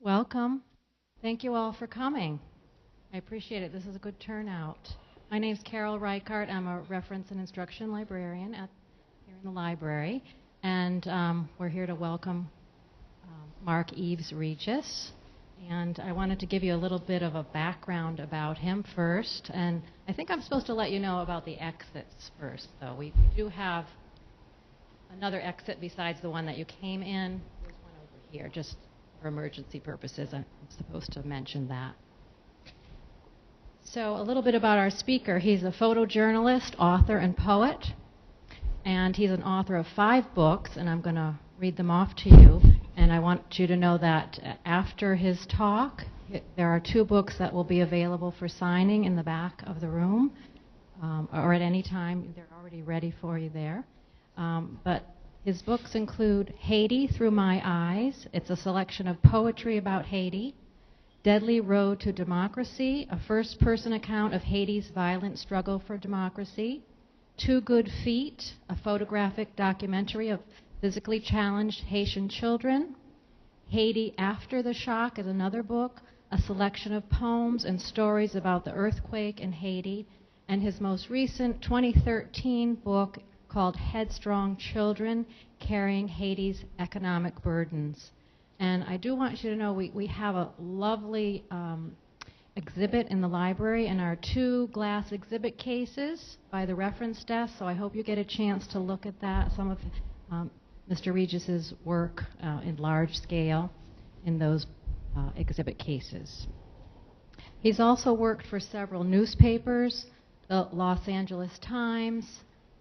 Welcome. Thank you all for coming. I appreciate it. This is a good turnout. My name is Carol Reichart. I'm a reference and instruction librarian here in the library. And we're here to welcome Mark Eves Regis. And I wanted to give you a little bit of a background about him first. And I think I'm supposed to let you know about the exits first, though. We do have another exit besides the one that you came in. There's one over here, just for emergency purposes. I'm supposed to mention that. So a little bit about our speaker. He's a photojournalist, author, and poet. And he's an author of 5 books, and I'm going to read them off to you. And I want you to know that after his talk, there are 2 books that will be available for signing in the back of the room, or at any time. They're already ready for you there. But his books include Haiti Through My Eyes. It's a selection of poetry about Haiti. Deadly Road to Democracy, a first-person account of Haiti's violent struggle for democracy. Two Good Feet, a photographic documentary of physically challenged Haitian children. Haiti After the Shock is another book, a selection of poems and stories about the earthquake in Haiti. And his most recent 2013 book called Headstrong Children, Carrying Haiti's Economic Burdens. And I do want you to know we have a lovely exhibit in the library in our 2 glass exhibit cases by the reference desk, so I hope you get a chance to look at that, some of Mr. Regis's work in large scale in those exhibit cases. He's also worked for several newspapers, the Los Angeles Times,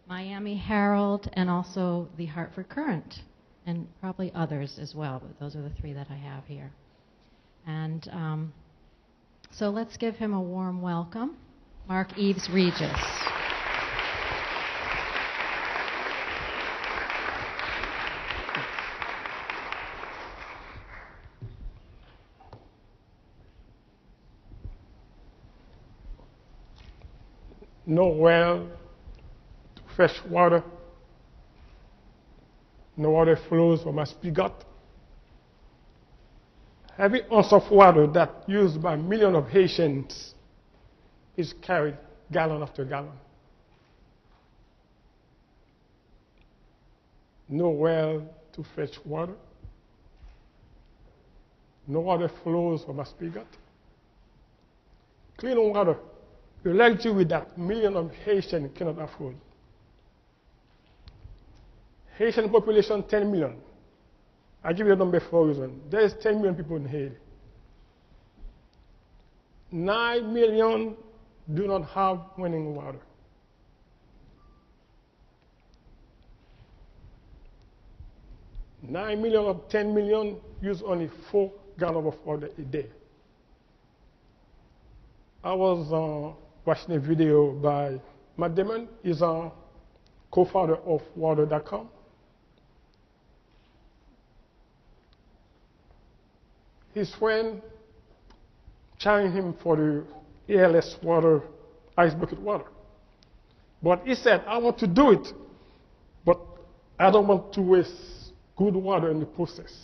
Miami Herald, and also the Hartford Courant, and probably others as well, but those are the 3 that I have here. And so let's give him a warm welcome, Mark Eves Regis. No well to fresh water, no water flows from a spigot. Every ounce of water that used by millions of Haitians is carried gallon after gallon. No well to fetch water. No water flows from a spigot. Clean water, the luxury that millions of Haitians cannot afford. Haitian population 10 million. I give you the number for a reason. There is 10 million people in Haiti. 9 million do not have running water. Nine million of 10 million use only 4 gallons of water a day. I was watching a video by Matt Damon. He's a co-founder of Water.com. His friend challenged him for the airless water, ice bucket water. But he said, I want to do it, but I don't want to waste good water in the process.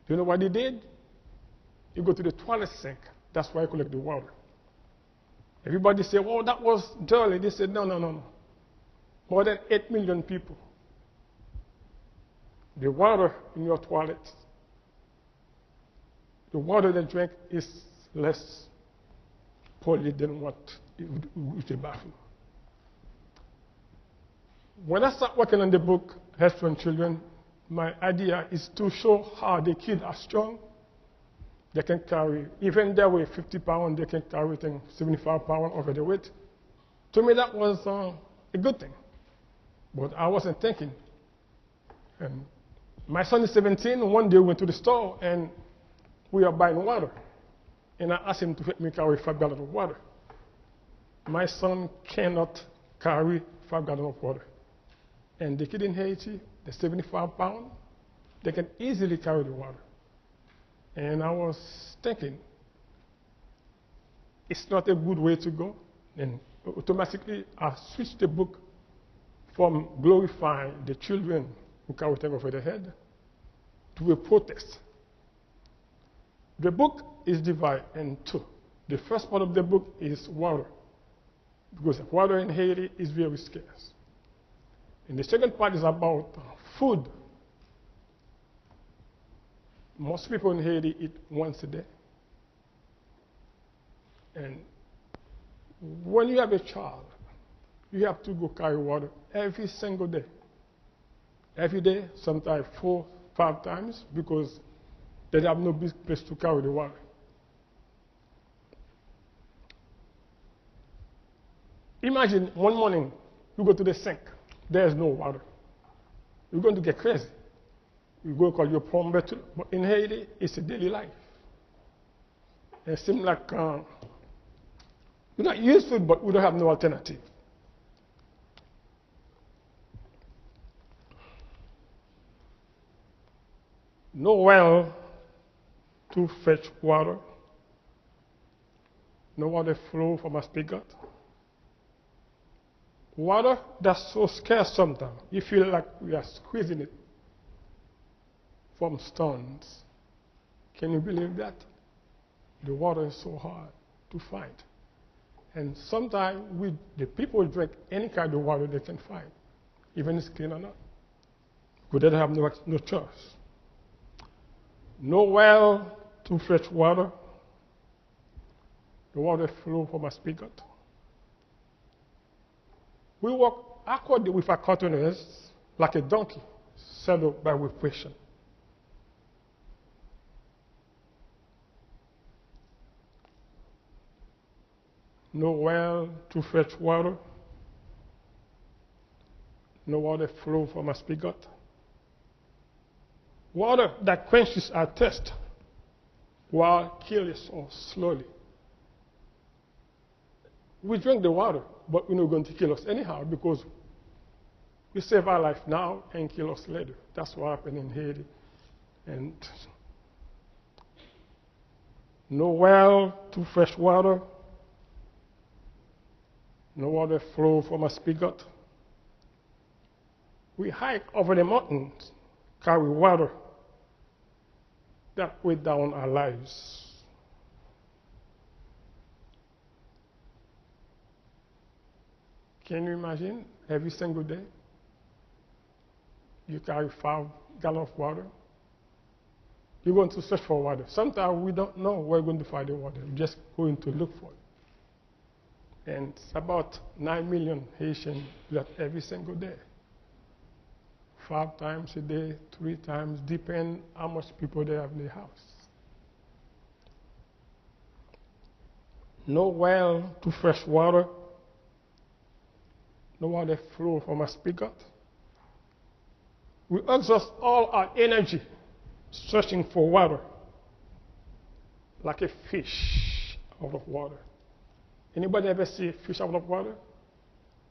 You know what he did? He go to the toilet sink. That's why he collect the water. Everybody said, well, that was dirty. They said, no. More than 8 million people. The water in your toilet, the water they drink is less polluted than what with the bathroom. When I start working on the book, Headstrong Children, my idea is to show how the kids are strong. They can carry, even they weigh 50 pounds, they can carry 75 pounds over the weight. To me, that was a good thing. But I wasn't thinking. And my son is 17. One day we went to the store and we are buying water. And I asked him to help me carry 5 gallons of water. My son cannot carry 5 gallons of water. And the kid in Haiti, they're 75 pounds, they can easily carry the water. And I was thinking, it's not a good way to go. And automatically, I switched the book from glorifying the children who carry things over their head to a protest The book is divided in two. The first part of the book is water, because water in Haiti is very scarce. And the second part is about food. Most people in Haiti eat once a day. And when you have a child, you have to go carry water every single day. Every day, sometimes 4, 5 times, because they have no big place to carry the water. Imagine one morning you go to the sink, there's no water. You're going to get crazy. You go call your plumber, but in Haiti, it's a daily life. It seems like we're not used to it, but we don't have no alternative. No well to fetch water. No water flow from a spigot. Water that's so scarce sometimes, you feel like we are squeezing it from stones. Can you believe that? The water is so hard to find. And sometimes the people drink any kind of water they can find, even if it's clean or not, because they don't have no choice. No well to fetch water. The water flow from a spigot. We walk awkwardly with our containers like a donkey, saddled by oppression. No well to fetch water. No water flow from a spigot. Water that quenches our thirst while killing us all slowly. We drink the water, but we're not going to kill us anyhow, because we save our life now and kill us later. That's what happened in Haiti. And no well to fresh water. No water flow from a spigot. We hike over the mountains, carry water that weigh down our lives. Can you imagine every single day you carry 5 gallons of water? You're going to search for water. Sometimes we don't know where we're going to find the water. We're just going to look for it. And it's about 9 million Haitians do that every single day. 5 times a day, 3 times, depend how much people they have in the house. No well to fresh water. No water flow from a spigot. We exhaust all our energy searching for water, like a fish out of water. Anybody ever see a fish out of water?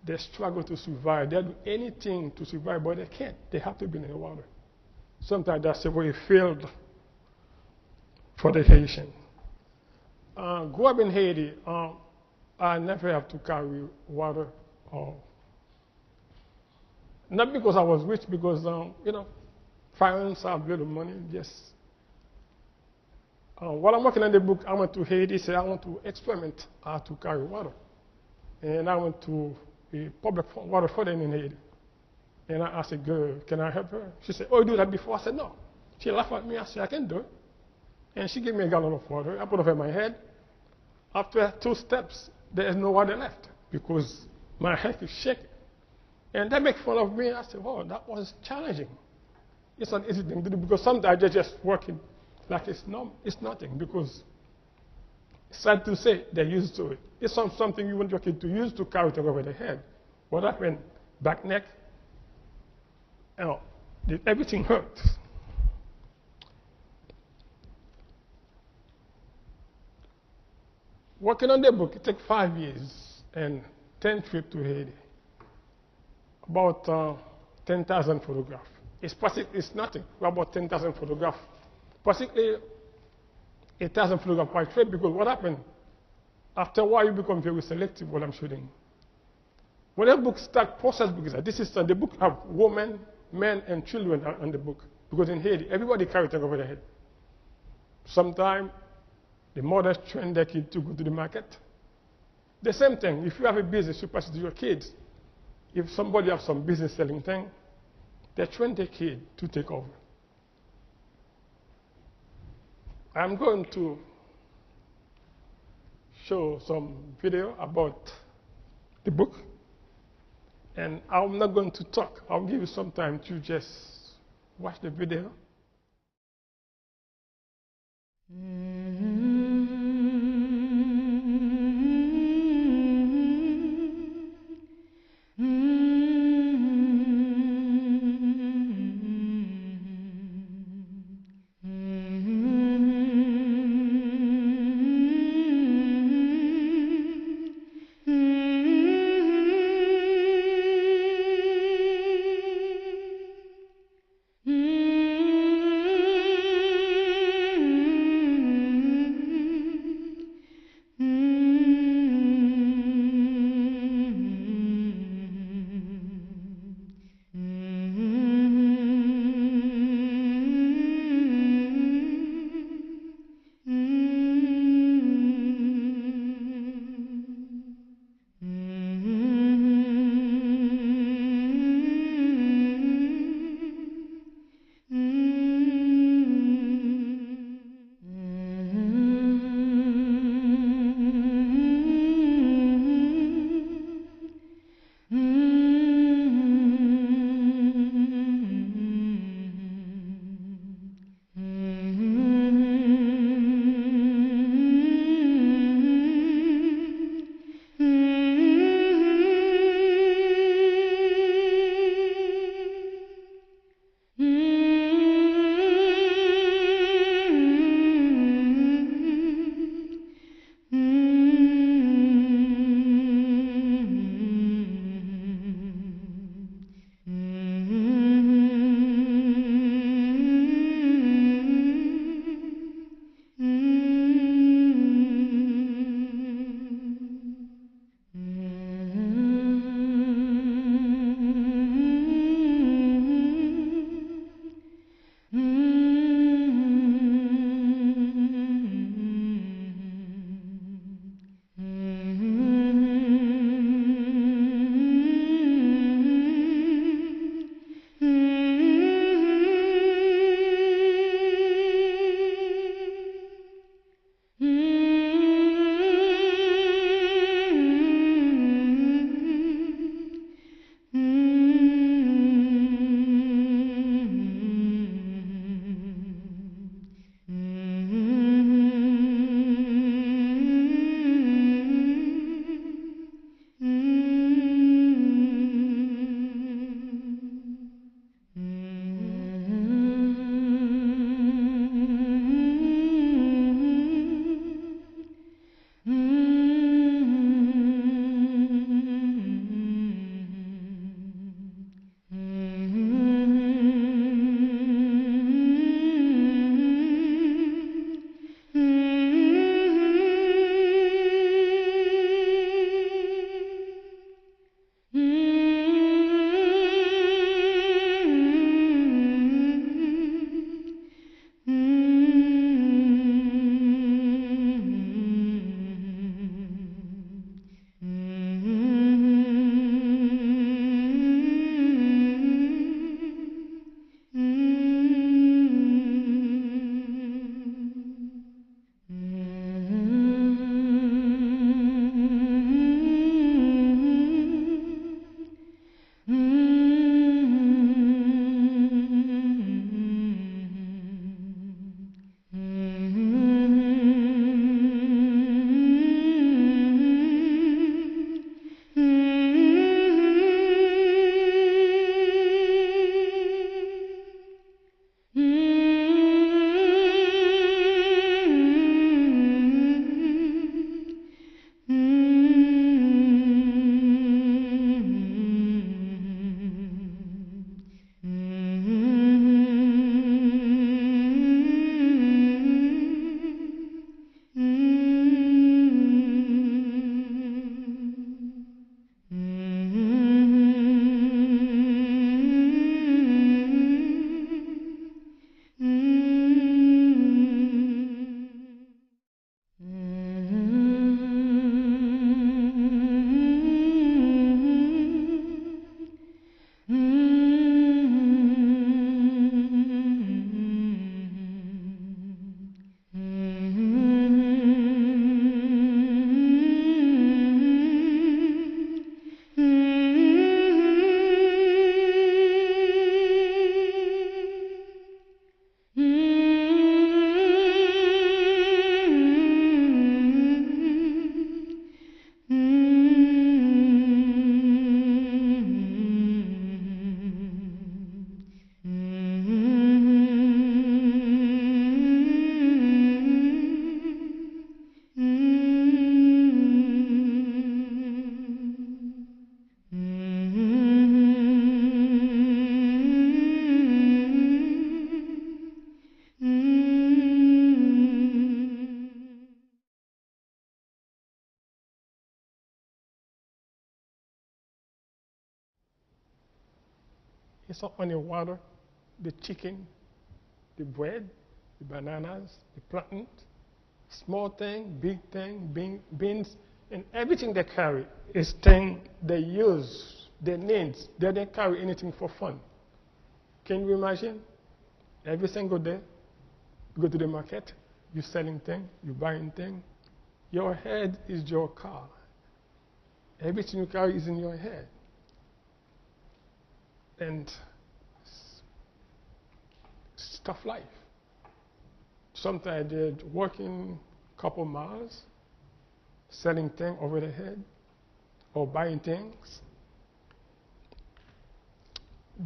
They struggle to survive. They do anything to survive, but they can't. They have to be in the water. Sometimes that's the way it failed for the Haitian. Grew up in Haiti, I never have to carry water. Not because I was rich, because, parents have little money. Just while I'm working on the book, I went to Haiti, said I want to experiment how to carry water. And I went to a public water fountain in Haiti. And I asked a girl, can I help her? She said, oh, you do that before? I said, no. She laughed at me. I said, I can do it. And she gave me a gallon of water. I put it over my head. After 2 steps, there is no water left because my head is shaking. And they make fun of me. I said, oh, that was challenging. It's not easy thing to do, because sometimes they're just working like it's nothing, because it's sad to say they're used to it. It's something you want your kid to use to carry it over their head. What happened? Back neck, everything hurts. Working on the book, it took 5 years and 10 trips to Haiti. About 10,000 photographs. It's nothing. About 10,000 photographs. Basically, 1,000 photographs per trip, because what happened? After a while, you become very selective what I'm shooting. When a book starts, process book is that this is the book have women, men, and children on the book. Because in Haiti, everybody carries it over their head. Sometimes the mothers train their kid to go to the market. The same thing, if you have a business, you pass it to your kids. If somebody has some business selling thing, they train their kid to take over. I'm going to show some video about the book. And I'm not going to talk. I'll give you some time to just watch the video. It's not only water, the chicken, the bread, the bananas, the plantains, small thing, big thing, beans, and everything they carry is thing they use, they need. They don't carry anything for fun. Can you imagine? Every single day, you go to the market, you're selling things, you're buying things. Your head is your car. Everything you carry is in your head. And it's tough life. Sometimes they're working a couple miles, selling things over the head, or buying things.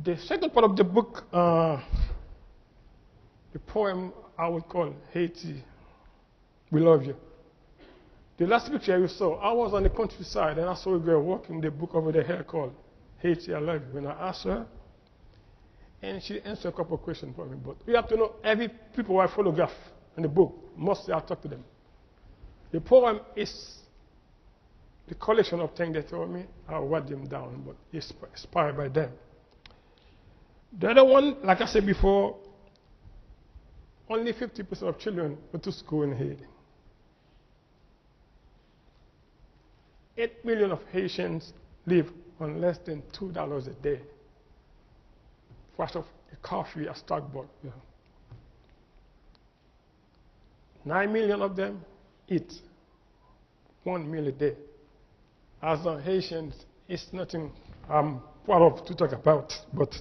The second part of the book, the poem I would call Haiti, We Love You. The last picture you saw, I was on the countryside and I saw a girl walking the book over the hair called Haiti, I Love You. When I asked her, and she answered a couple of questions for me, but you have to know every people I photograph in the book, mostly I talk to them. The poem is the collection of things they told me. I write them down, but it's inspired by them. The other one, like I said before, only 50% of children go to school in Haiti. 8 million of Haitians live on less than $2 a day. Price of a coffee at Starbucks. Yeah. 9 million of them eat 1 meal a day. As a Haitians, it's nothing I'm proud of to talk about, but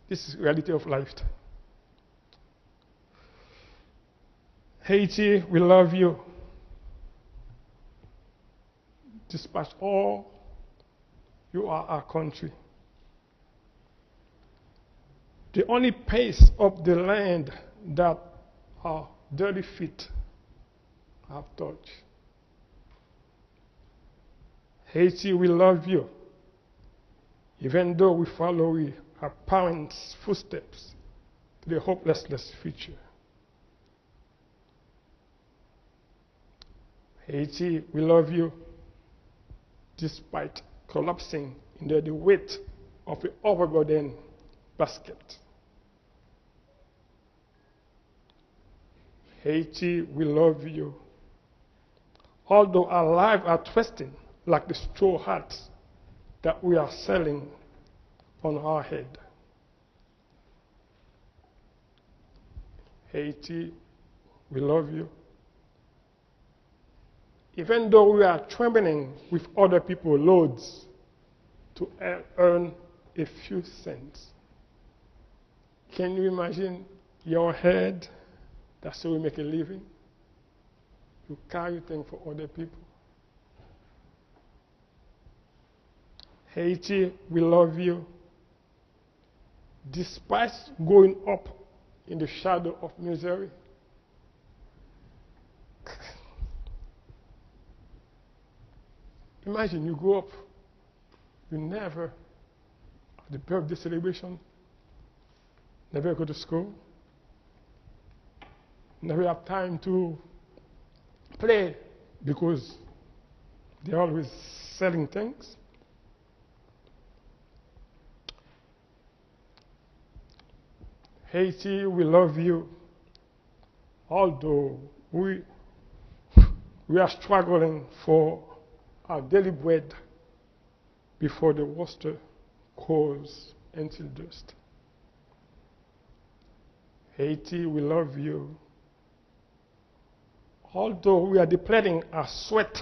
this is the reality of life. Haiti, we love you. Despite all, you are our country. The only place of the land that our dirty feet have touched. Haiti, we love you. Even though we follow our parents' footsteps to the hopeless future. Haiti, we love you. Despite collapsing under the weight of an overburdened basket. Haiti, we love you. Although our lives are twisting like the straw hats that we are selling on our head. Haiti, we love you. Even though we are trembling with other people's loads to earn a few cents. Can you imagine your head? That's how we make a living. You carry things for other people. Haiti, we love you. Despite going up in the shadow of misery, imagine you go up, you never have the birthday celebration, never go to school, never have time to play because they're always selling things. Haiti, we love you. Although we are struggling for our daily bread before the roaster cools until dust. Haiti, we love you. Although we are depleting our sweat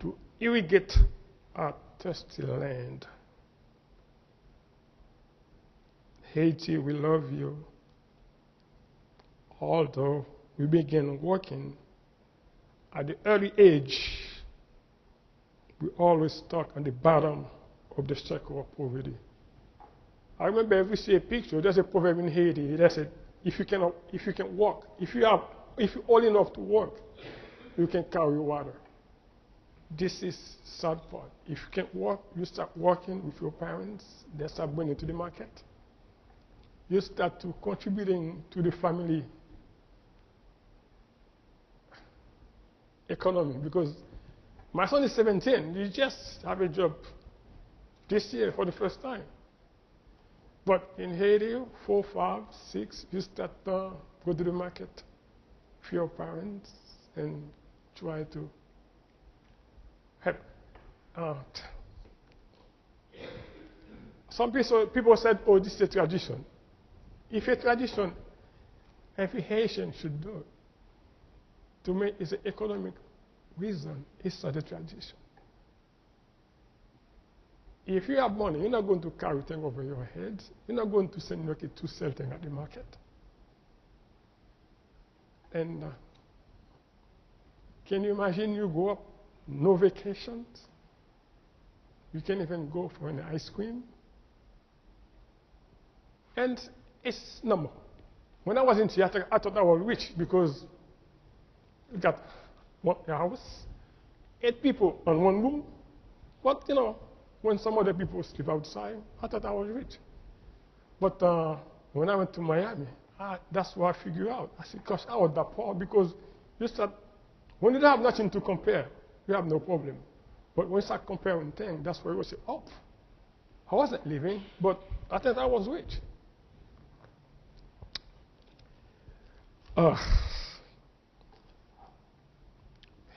to irrigate our thirsty land. Haiti, we love you. Although we began working at the early age, we always stuck on the bottom of the circle of poverty. I remember if we see a picture, there's a proverb in Haiti that said, if you can walk, if you're old enough to walk, you can carry water. This is sad part. If you can't walk, you start working with your parents, they start bringing to the market. You start to contributing to the family economy because my son is 17, he just have a job this year for the first time. But in Haiti, 4, 5, 6, you start go to the market with your parents and try to help out. Some people said, oh, this is a tradition. If a tradition, every Haitian should do it. To me, it's an economic reason. It's not a tradition. If you have money, you're not going to carry things over your head. You're not going to send your kid to sell things at the market. And can you imagine you go up, no vacations? You can't even go for an ice cream. And it's normal. When I was in theater, I thought I was rich because you got one house, 8 people on one room. But, you know, when some other people sleep outside, I thought I was rich. But when I went to Miami, that's what I figured out. I said, gosh, I was that poor because you start, when you don't have nothing to compare, you have no problem. But when you start comparing things, that's where you say, oh, I wasn't living, but I thought I was rich.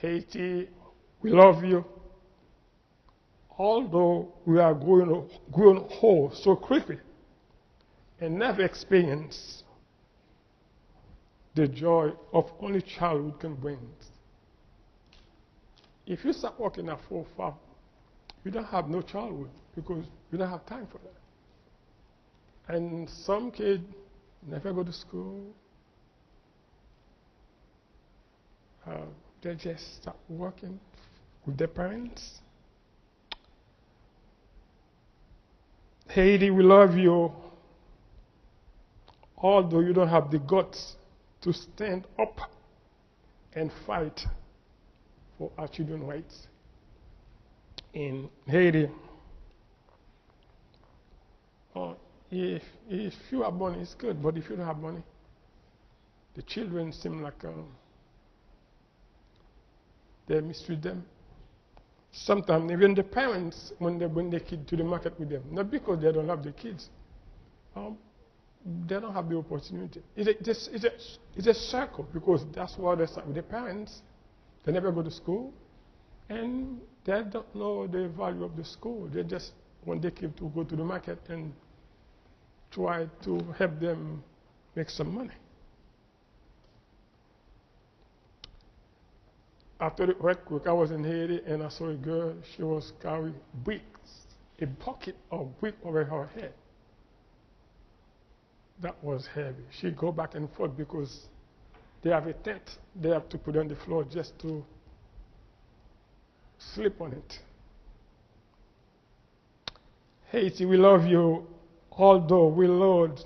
Haiti, we love you. Although we are growing old so quickly and never experience the joy of only childhood can bring. If you start working at 4 or 5, you don't have no childhood because you don't have time for that. And some kids never go to school. They just start working with their parents. Haiti, we love you. Although you don't have the guts to stand up and fight for our children's rights in Haiti. If you have money, it's good, but if you don't have money, the children seem like they mistreat them. Sometimes even the parents, when they bring their kid to the market with them, not because they don't love the kids, they don't have the opportunity. It's a circle because that's why they start with the parents. They never go to school, and they don't know the value of the school. They just want their kid to go to the market and try to help them make some money. After the earthquake, I was in Haiti and I saw a girl. She was carrying bricks, a bucket of bricks over her head. That was heavy. She go back and forth because they have a tent they have to put on the floor just to sleep on it. Haiti, we love you, although we load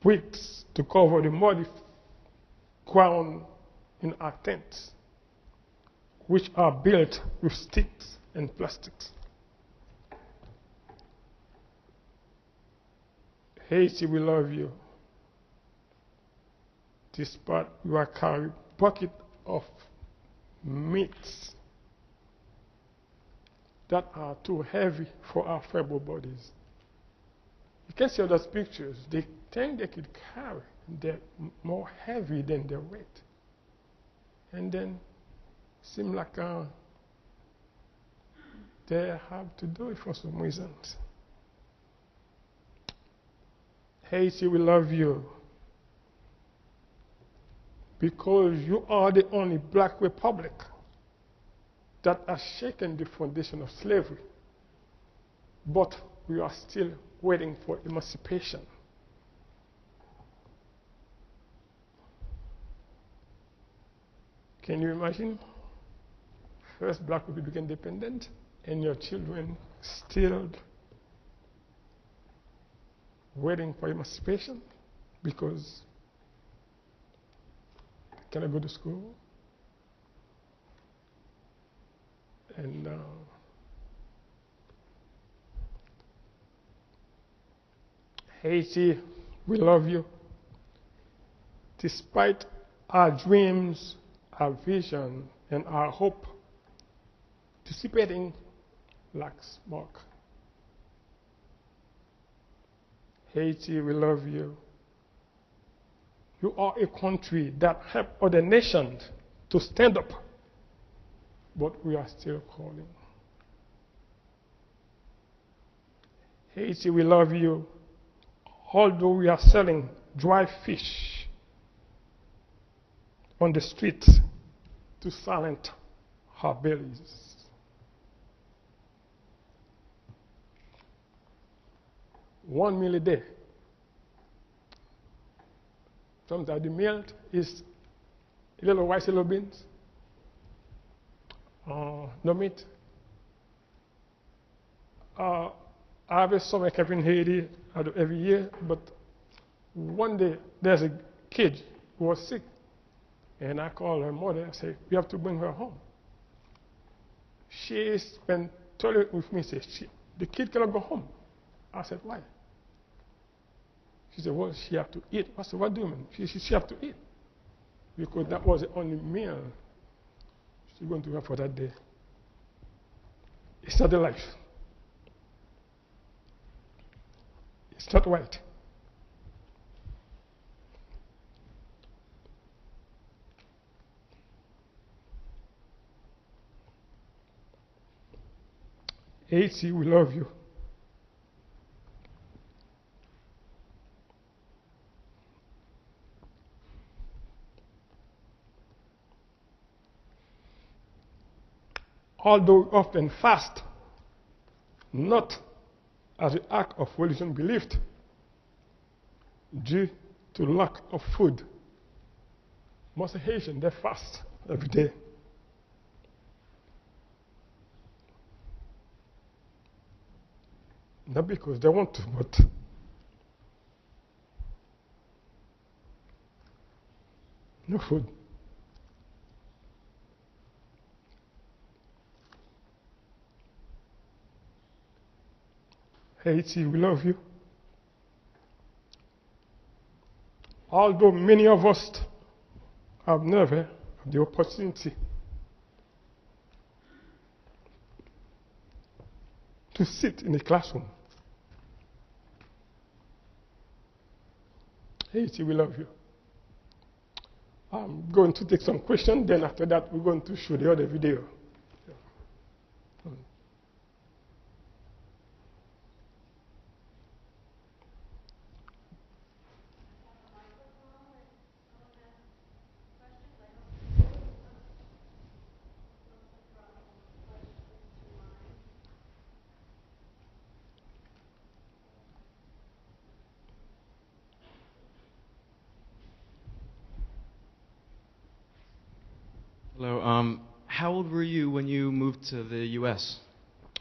bricks to cover the muddy ground in our tents, which are built with sticks and plastics. Haiti, we love you. Despite you are carrying a bucket of meats that are too heavy for our feeble bodies. You can see those pictures. They think they could carry. They're more heavy than their weight. And then seem like they have to do it for some reasons. Haiti, we love you because you are the only black republic that has shaken the foundation of slavery. But we are still waiting for emancipation. Can you imagine? First black people became independent and your children still waiting for emancipation because they cannot go to school. And Haiti, we love you. Despite our dreams, our vision, and our hope dissipating like smoke, Haiti, we love you. You are a country that helped other nations to stand up, but we are still calling. Haiti, we love you. Although we are selling dry fish on the streets to silence our bellies. $1 meal a day. Sometimes the meal is a little rice, a little beans, no meat. I have a summer camp in Haiti every year, but one day there's a kid who was sick, and I called her mother and said, "We have to bring her home." She spent 30 minutes with me, said, "The kid cannot go home." I said, "Why?" She said, "Well, she have to eat." I said, "What do you mean?" She have to eat, because that was the only meal she's going to have for that day. It's not the life. It's not right. Haiti, we love you. Although we often fast, not as an act of religion belief, due to lack of food. Most Haitians, they fast every day. Not because they want to, but no food. Haiti, we love you. Although many of us have never had the opportunity to sit in a classroom. Haiti, we love you. I'm going to take some questions, then after that we're going to show the other video. Hello. How old were you when you moved to the U.S.?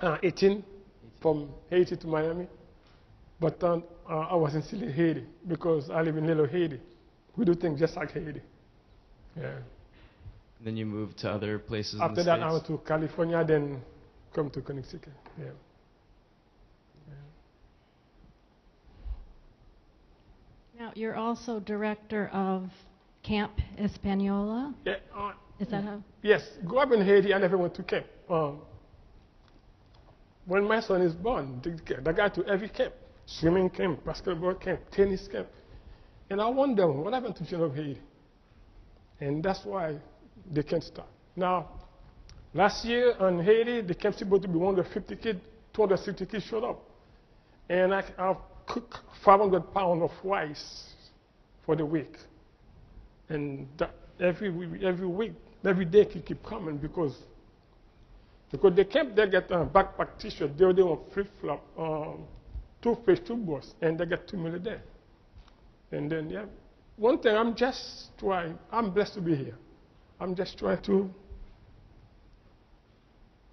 18, from Haiti to Miami. But I wasn't still in Haiti because I live in Little Haiti. We do things just like Haiti. Yeah. And then you moved to other places After in the that, States? I went to California, then come to Connecticut. Yeah. Now, you're also director of Camp Hispaniola. Yeah, Is that how? yes, grew up in Haiti. I never went to camp. When my son is born, they got to every camp, swimming camp, basketball camp, tennis camp. And I wonder what happened to children of Haiti. And that's why they can't start. Now, last year in Haiti, the camp's supposed to be 150 kids, 260 kids showed up. And I've cooked 500 pounds of rice for the week. And that every week, every day keep coming because the camp, they get a backpack t-shirt, they want flip-flop, toothpaste, toothbrush, and they get 2 meals a day. And then, yeah, one thing I'm blessed to be here. I'm just trying to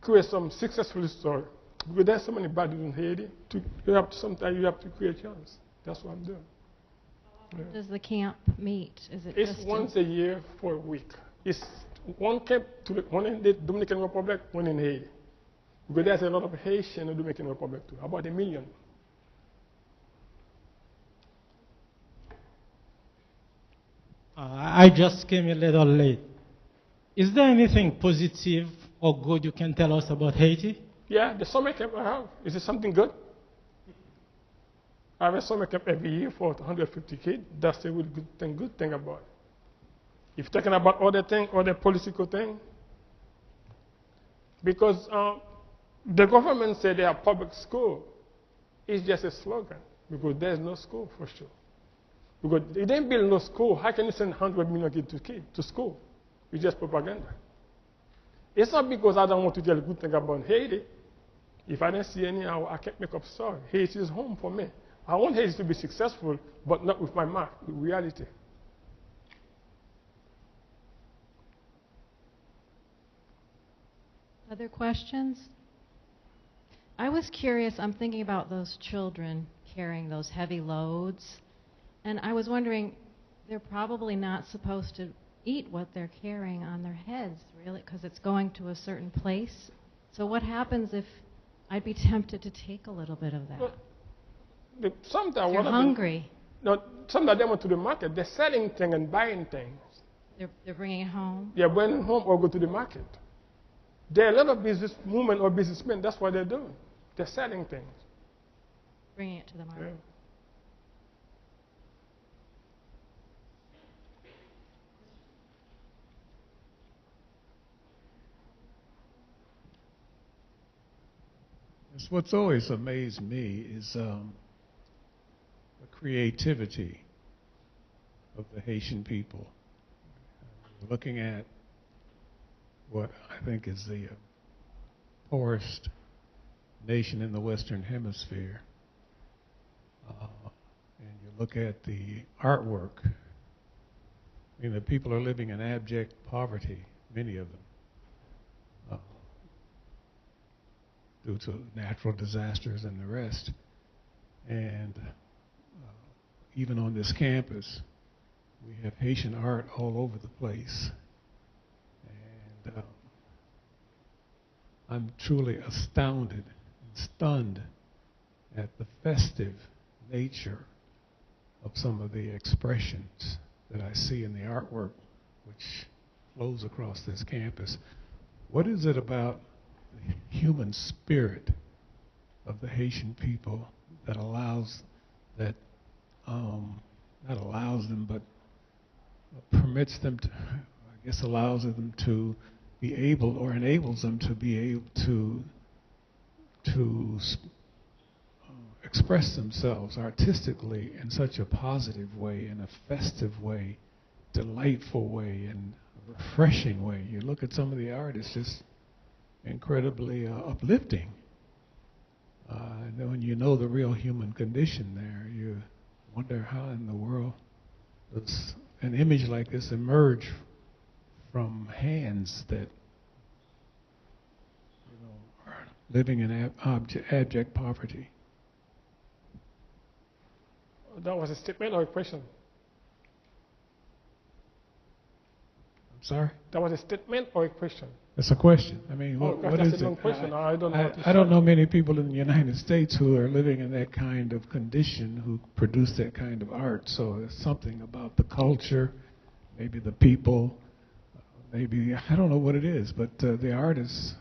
create some successful story. Because there's so many bad news in Haiti, sometimes you have to create yours. That's what I'm doing. Yeah. Does the camp meet? Is it It's just once a year for a week. It's one camp, one in the Dominican Republic, one in Haiti. Because there's a lot of Haitians in the Dominican Republic too, about 1 million. I just came a little late. Is there anything positive or good you can tell us about Haiti? Yeah, the summer camp I have. Is it something good? I have a summer camp every year for 150 kids. That's a really good thing about it. If you're talking about other things, other political things, because the government said they have public school, it's just a slogan, because there's no school for sure. Because they didn't build no school. How can you send 100 million kids to school? It's just propaganda. It's not because I don't want to tell a good thing about Haiti. If I didn't see any, I can't make up story. Haiti is home for me. I want Haiti to be successful, but not with my mouth, with reality. Other questions? I was curious, I'm thinking about those children carrying those heavy loads, and I was wondering, they're probably not supposed to eat what they're carrying on their heads, really, because it's going to a certain place. So what happens if I'd be tempted to take a little bit of that? Well, sometimes You're hungry. Sometimes they went to the market. They're selling things and buying things. They're bringing it home? They're bringing it home or go to the market. There are a lot of businesswomen or businessmen, that's what they're doing. They're selling things. Bringing it to the market. Yeah. It's what's always amazed me is the creativity of the Haitian people. Looking at what I think is the poorest nation in the Western Hemisphere, and you look at the artwork, I mean, the people are living in abject poverty, many of them. Due to natural disasters and the rest. And even on this campus, we have Haitian art all over the place. And I'm truly astounded and stunned at the festive nature of some of the expressions that I see in the artwork which flows across this campus. What is it about the human spirit of the Haitian people that allows that, not allows them, but permits them to, I guess allows them to be able or enables them to be able to express themselves artistically in such a positive way, in a festive way, delightful way, and refreshing way. You look at some of the art, it's just incredibly uplifting. And then when you know the real human condition there, you wonder how in the world does an image like this emerge from hands that, you know, are living in abject poverty. That was a statement or a question? I'm sorry? That was a statement or a question? It's a question. I mean, what that's is a long it? question. I don't know. I don't know many people in the United States who are living in that kind of condition, who produce that kind of art. So it's something about the culture, maybe the people, maybe, I don't know what it is, but the art is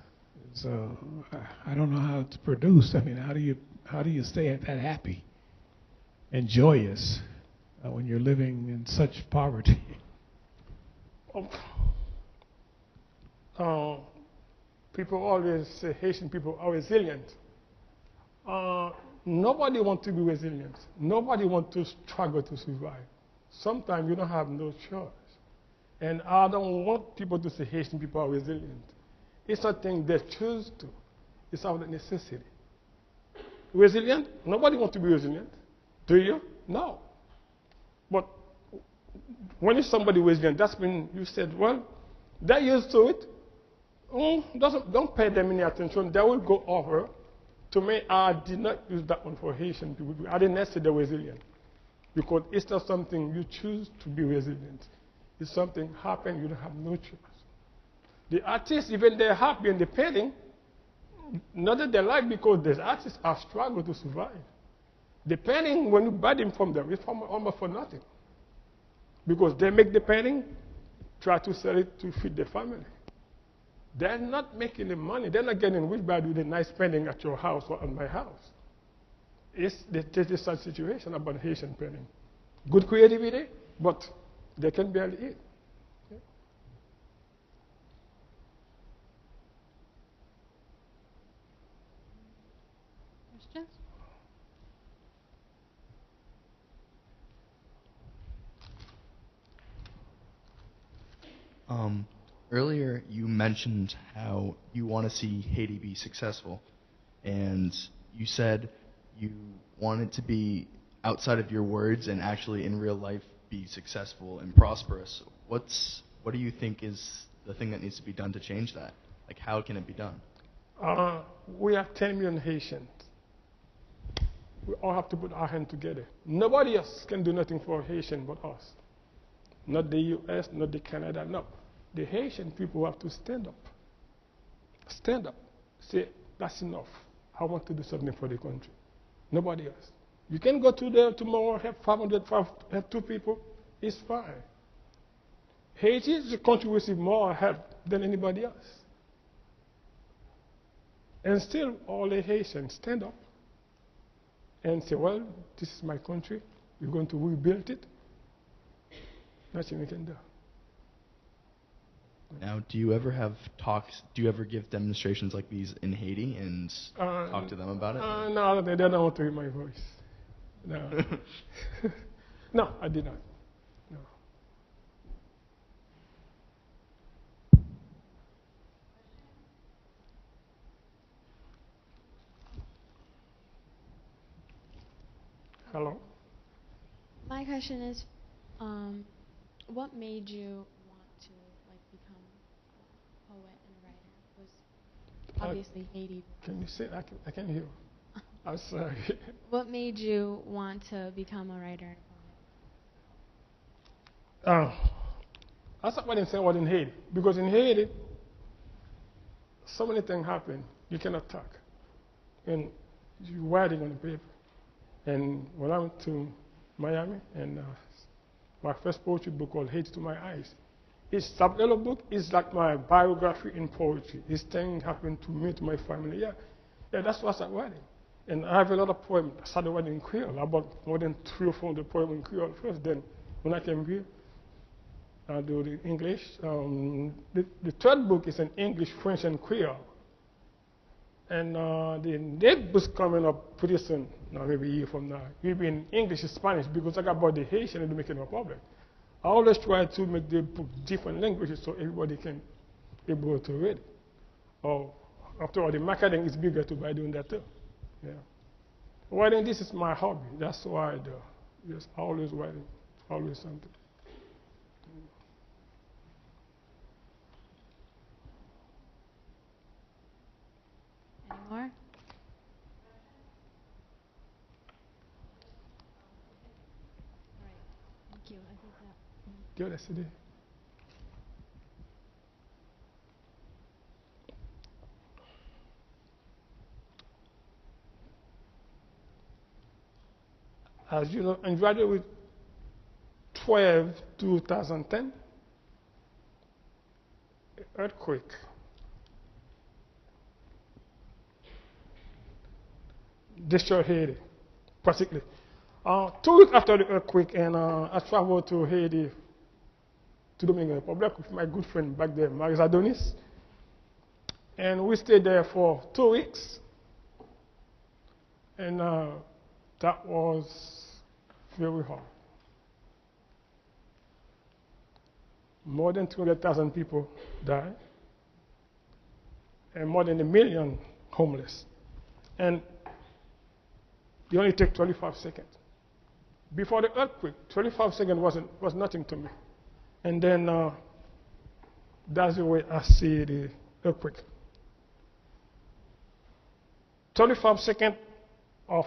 I don't know how to produce. I mean, how do you stay that happy and joyous when you're living in such poverty? People always say Haitian people are resilient. Nobody wants to be resilient. Nobody wants to struggle to survive. Sometimes you don't have no choice. And I don't want people to say Haitian people are resilient. It's a thing they choose to. It's out of necessity. Resilient? Nobody wants to be resilient. Do you? No. But when you're somebody resilient, that's when you said, well, they're used to it. Don't pay them any attention. They will go over. To me, I did not use that one for Haitian people. I didn't say they're resilient. Because it's not something you choose to be resilient. It's something happen, you don't have no choice. The artists, even they're happy in the painting, not that they like, because the artists have struggled to survive. The painting, when you buy them from them, it's almost for nothing. Because they make the painting, try to sell it to feed their family. They're not making the money. They're not getting rich by doing a nice painting at your house or at my house. there's a sad situation about Haitian painting. Good creativity, but they can barely eat. Questions? Earlier, you mentioned how you want to see Haiti be successful, and you said you want it to be outside of your words and actually in real life be successful and prosperous. What do you think is the thing that needs to be done to change that? Like, how can it be done? We have 10 million Haitians. We all have to put our hand together. Nobody else can do nothing for Haitian but us. Not the U.S., not the Canada, no. The Haitian people have to stand up. Stand up. Say, that's enough. I want to do something for the country. Nobody else. You can go to there tomorrow, have 500, have 2 people. It's fine. Haiti is a country who receives more help than anybody else. And still, all the Haitians stand up and say, well, this is my country. We're going to rebuild it. Nothing we can do. Now, do you ever have talks, do you ever give demonstrations like these in Haiti and talk to them about it? No, they don't want to hear my voice. No. No, I did not. No. Hello? My question is, what made you want to become a poet and writer? Was obviously Haiti. Can you say I can hear you. I'm sorry. What made you want to become a writer and a poet? I thought what I'm saying was in Haiti, because in Haiti, so many things happen. You cannot talk, and you're writing on the paper. And when I went to Miami, and my first poetry book called Haiti to My Eyes, each subtitle book is like my biography in poetry. This thing happened to me, to my family. Yeah, that's what I started writing. And I have a lot of poems. I started writing in Creole, about more than 300 or 400 poems in Creole first. Then, when I came here, I do the English. The third book is in English, French, and Creole. And the next book's coming up pretty soon, maybe a year from now. We'll be in English and Spanish, because I got about the Haitian and the Dominican Republic. I always try to make the book different languages so everybody can be able to read it. Oh, after all, the marketing is bigger too by doing that too. Yeah. Writing, this is my hobby. That's why I do. Just always writing, always something. Any more? All right. Thank you. I think that. Good, that's it. As you know, in January 12, 2010, earthquake. Destroyed Haiti, practically. 2 weeks after the earthquake, and I traveled to Haiti, to Dominican Republic with my good friend back there, Maris Adonis. And we stayed there for 2 weeks. And that was very hard. More than 200,000 people died, and more than 1 million homeless. And it only took 25 seconds. Before the earthquake, 25 seconds was nothing to me. And then that's the way I see the earthquake. 25 seconds of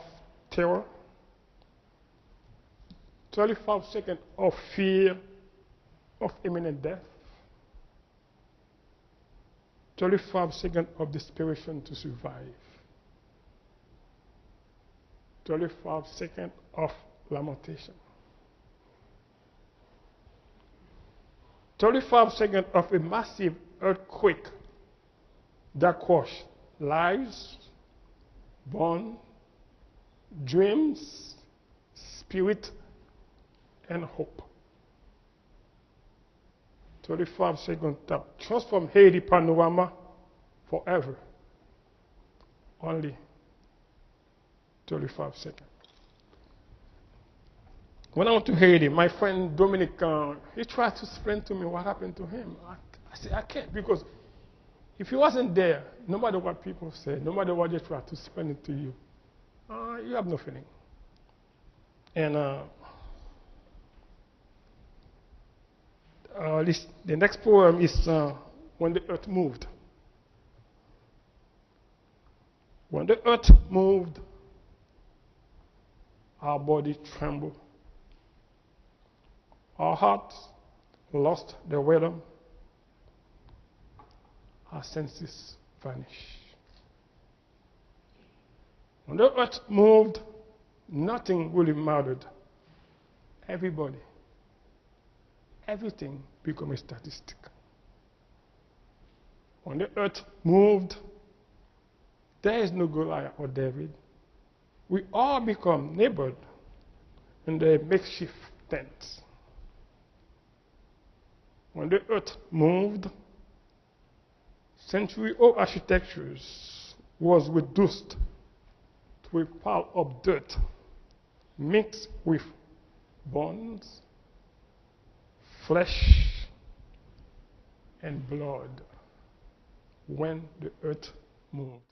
terror, 25 seconds of fear of imminent death, 25 seconds of desperation to survive, 25 seconds of lamentation, 25 seconds of a massive earthquake that crushed lives, born, dreams, spirit, and hope. 35-second tap. Transform Haiti panorama forever. Only 35 seconds. When I went to Haiti, my friend Dominic, he tried to explain to me what happened to him. I said, I can't, because if he wasn't there, no matter what people say, no matter what they try to explain it to you, you have no feeling. And the next poem is When the Earth Moved. When the earth moved, our body trembled. Our hearts lost their rhythm. Our senses vanished. When the earth moved, nothing really mattered. Everybody, everything became a statistic. When the earth moved, there is no Goliath or David. We all become neighbors in the makeshift tents. When the earth moved, century-old architecture was reduced to a pile of dirt mixed with bones, flesh, and blood when the earth moved.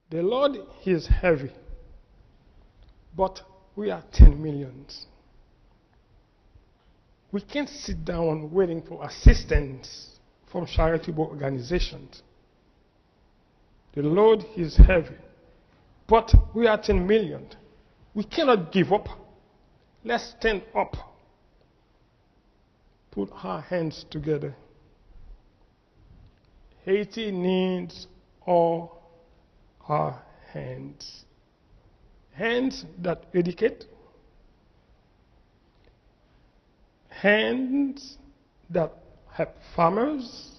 The load is heavy, but we are 10 millions. We can't sit down waiting for assistance from charitable organizations. The load is heavy, but we are 10 million. We cannot give up. Let's stand up. Put our hands together. Haiti needs all our hands. Hands that educate. Hands that help farmers.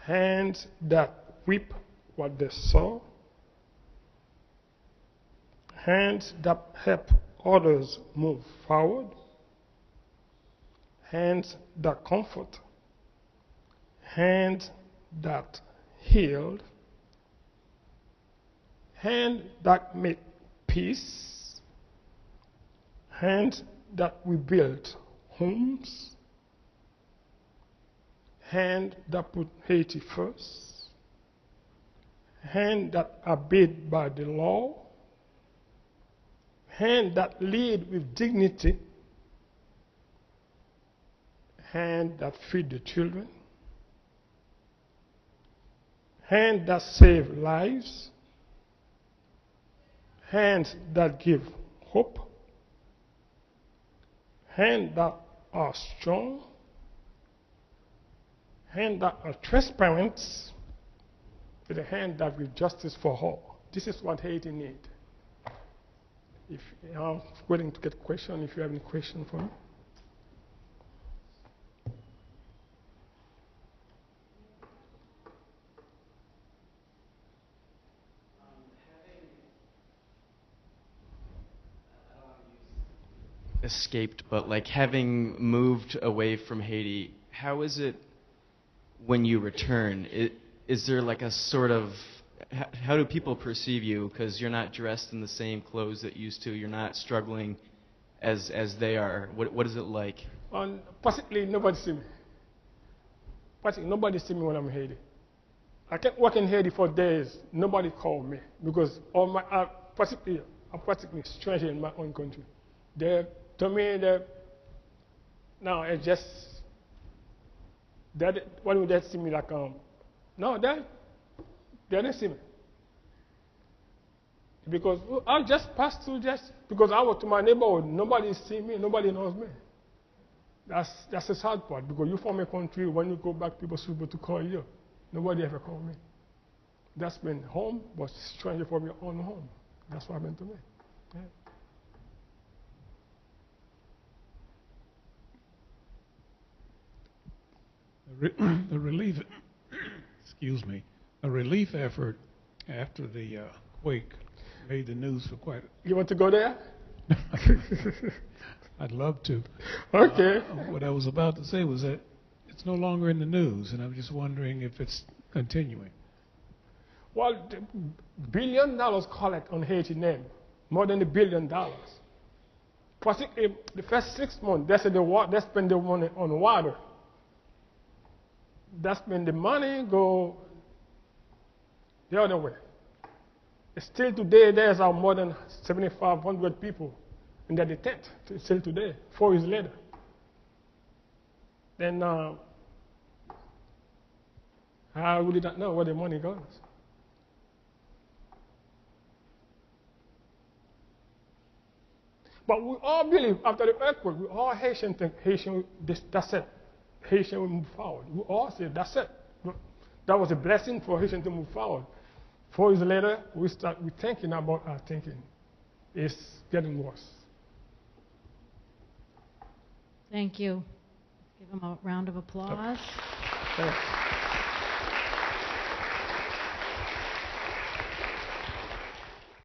Hands that reap what they sow. Hands that help others move forward. Hands that comfort. Hands that heal. Hands that make peace. Hands that rebuild homes. Hands that put Haiti first. Hands that abide by the law. Hands that lead with dignity. Hands that feed the children. Hands that save lives. Hands that give hope. Hands that are strong. Hands that are transparent. With a hand that will justice for all. This is what Haiti needs. If I'm willing to get a question, if you have any question for me. Escaped, but like having moved away from Haiti, how is it when you return? Is there like a sort of, how do people perceive you? Because you're not dressed in the same clothes that you used to. You're not struggling as they are. What is it like? Possibly nobody see me. Possibly nobody see me when I'm in Haiti. I can't work in Haiti for days. Nobody call me because all my I'm practically stranger in my own country. They to me now it's just that when they see me like no they didn't see me because I just passed through just because I was to my neighborhood. Nobody see me. Nobody knows me. That's the sad part because you from a country when you go back people supposed to call you. Nobody ever called me. That's been home was stranger for me on home. That's what happened to me. Yeah. The relief, excuse me, a relief effort after the quake made the news for quite. You want to go there? I'd love to. Okay. What I was about to say was that it's no longer in the news, and I'm just wondering if it's continuing. Well, $1 billion collect on Haiti name, more than $1 billion. The first 6 months, they said they spend the money on water. That's when the money go the other way. Still today, there's more than 7,500 people in the tent. Still today, 4 years later. Then I really don't know where the money goes. But we all believe after the earthquake, we all Haitian think Haitian, that's it. Haitian will move forward. We all say that's it. That was a blessing for Haitian to move forward. 4 years later, we thinking about our thinking. It's getting worse. Thank you. Let's give him a round of applause. Thanks.